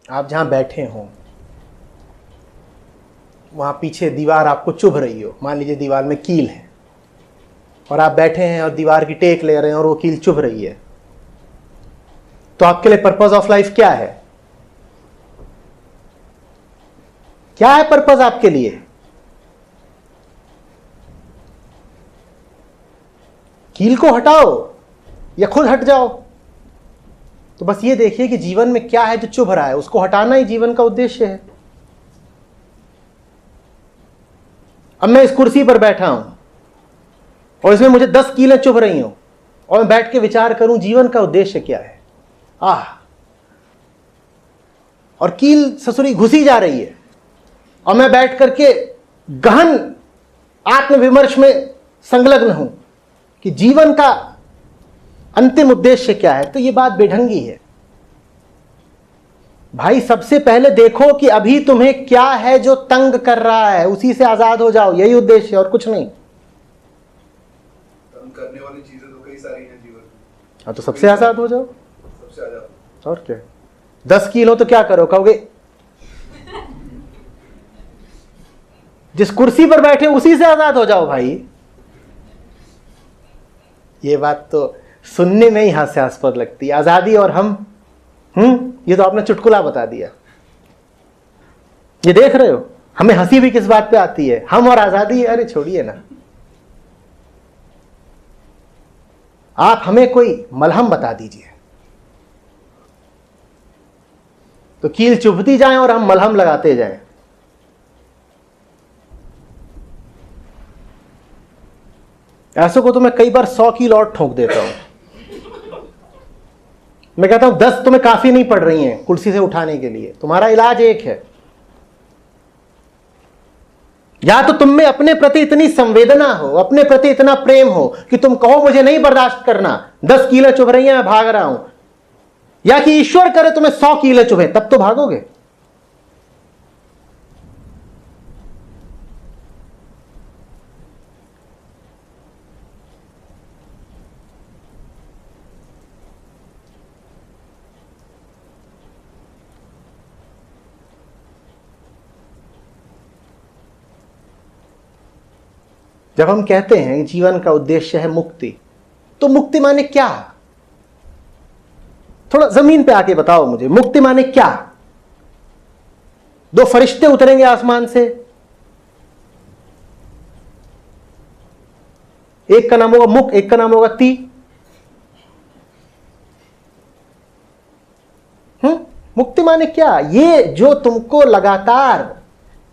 आप जहां बैठे हो वहां पीछे दीवार आपको चुभ रही हो, मान लीजिए दीवार में कील है और आप बैठे हैं और दीवार की टेक ले रहे हैं और वो कील चुभ रही है, तो आपके लिए पर्पस ऑफ लाइफ क्या है? क्या है पर्पस आपके लिए? कील को हटाओ या खुद हट जाओ? तो बस ये देखिए कि जीवन में क्या है जो चुभ रहा है, उसको हटाना ही जीवन का उद्देश्य है। अब मैं इस कुर्सी पर बैठा हूं और इसमें मुझे 10 कीलें चुभ रही हूं और मैं बैठ के विचार करूं जीवन का उद्देश्य क्या है। और कील ससुरी घुसी जा रही है और मैं बैठ करके गहन आत्मविमर्श में संलग्न हूं कि जीवन का अंतिम उद्देश्य क्या है, तो यह बात बेढंगी है। भाई सबसे पहले देखो कि अभी तुम्हें क्या है जो तंग कर रहा है, उसी से आजाद हो जाओ, यही उद्देश्य है और कुछ नहीं। तंग करने वाली चीजें तो कई सारी हैं जीवन में। हाँ, तो सबसे आजाद हो जाओ। सबसे आजाद और क्या? 10 किलो तो क्या करो, कहोगे जिस कुर्सी पर बैठे उसी से आजाद हो जाओ भाई। ये बात तो सुनने में ही हास्यास्पद लगती है, आजादी और हम। ये तो आपने चुटकुला बता दिया। ये देख रहे हो, हमें हंसी भी किस बात पे आती है, हम और आजादी। अरे छोड़िए ना, आप हमें कोई मलहम बता दीजिए तो कील चुभती जाए और हम मलहम लगाते जाएं। ऐसे को तो मैं कई बार 100 कील और ठोक देता हूं। मैं कहता हूं 10 तुम्हें काफी नहीं पड़ रही हैं कुर्सी से उठाने के लिए, तुम्हारा इलाज एक है। या तो तुम में अपने प्रति इतनी संवेदना हो, अपने प्रति इतना प्रेम हो कि तुम कहो मुझे नहीं बर्दाश्त करना, 10 कीलें चुभ रही हैं, मैं भाग रहा हूं। या कि ईश्वर करे तुम्हें 100 कीलें चुभे, तब तो भागोगे। जब हम कहते हैं कि जीवन का उद्देश्य है मुक्ति, तो मुक्ति माने क्या? थोड़ा जमीन पे आके बताओ मुझे, मुक्ति माने क्या? 2 फरिश्ते उतरेंगे आसमान से, एक का नाम होगा मुख, एक का नाम होगा ती। मुक्ति माने क्या? ये जो तुमको लगातार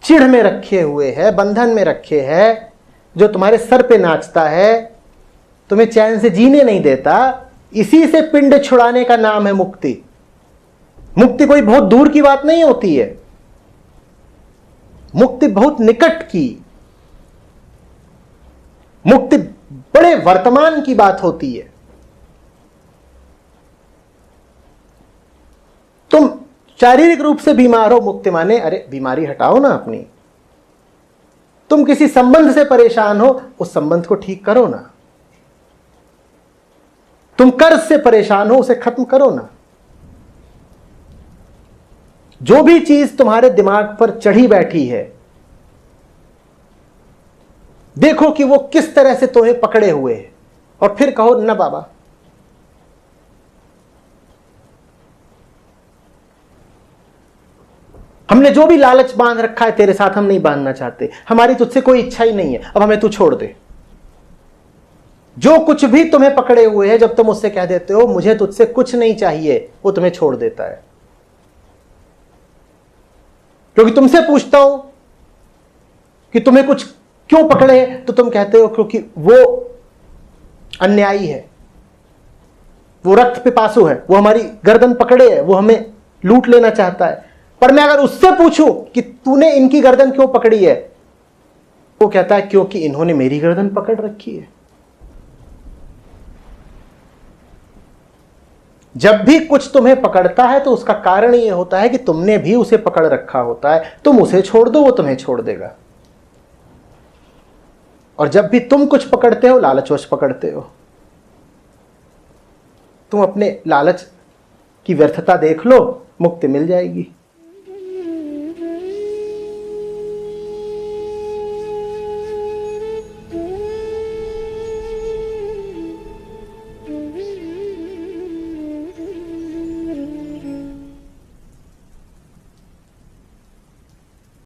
चिढ़ में रखे हुए है, बंधन में रखे है, जो तुम्हारे सर पे नाचता है, तुम्हें चैन से जीने नहीं देता, इसी से पिंड छुड़ाने का नाम है मुक्ति। मुक्ति कोई बहुत दूर की बात नहीं होती है, मुक्ति बहुत निकट की, मुक्ति बड़े वर्तमान की बात होती है। तुम शारीरिक रूप से बीमार हो, मुक्ति माने अरे बीमारी हटाओ ना अपनी। तुम किसी संबंध से परेशान हो, उस संबंध को ठीक करो ना। तुम कर्ज से परेशान हो, उसे खत्म करो ना। जो भी चीज तुम्हारे दिमाग पर चढ़ी बैठी है, देखो कि वो किस तरह से तुम्हें पकड़े हुए है और फिर कहो ना बाबा। हमने जो भी लालच बांध रखा है तेरे साथ, हम नहीं बांधना चाहते, हमारी तुझसे कोई इच्छा ही नहीं है, अब हमें तू छोड़ दे। जो कुछ भी तुम्हें पकड़े हुए है, जब तुम उससे कह देते हो मुझे तुझसे कुछ नहीं चाहिए, वो तुम्हें छोड़ देता है। क्योंकि तुमसे पूछता हूं कि तुम्हें कुछ क्यों पकड़े, तो तुम कहते हो क्योंकि वो अन्यायी है, वो रक्त पिपासु है, वो हमारी गर्दन पकड़े है, वो हमें लूट लेना चाहता है। पर मैं अगर उससे पूछूं कि तूने इनकी गर्दन क्यों पकड़ी है, वो कहता है क्योंकि इन्होंने मेरी गर्दन पकड़ रखी है। जब भी कुछ तुम्हें पकड़ता है तो उसका कारण यह होता है कि तुमने भी उसे पकड़ रखा होता है। तुम उसे छोड़ दो, वो तुम्हें छोड़ देगा। और जब भी तुम कुछ पकड़ते हो, लालचवश पकड़ते हो। तुम अपने लालच की व्यर्थता देख लो, मुक्ति मिल जाएगी।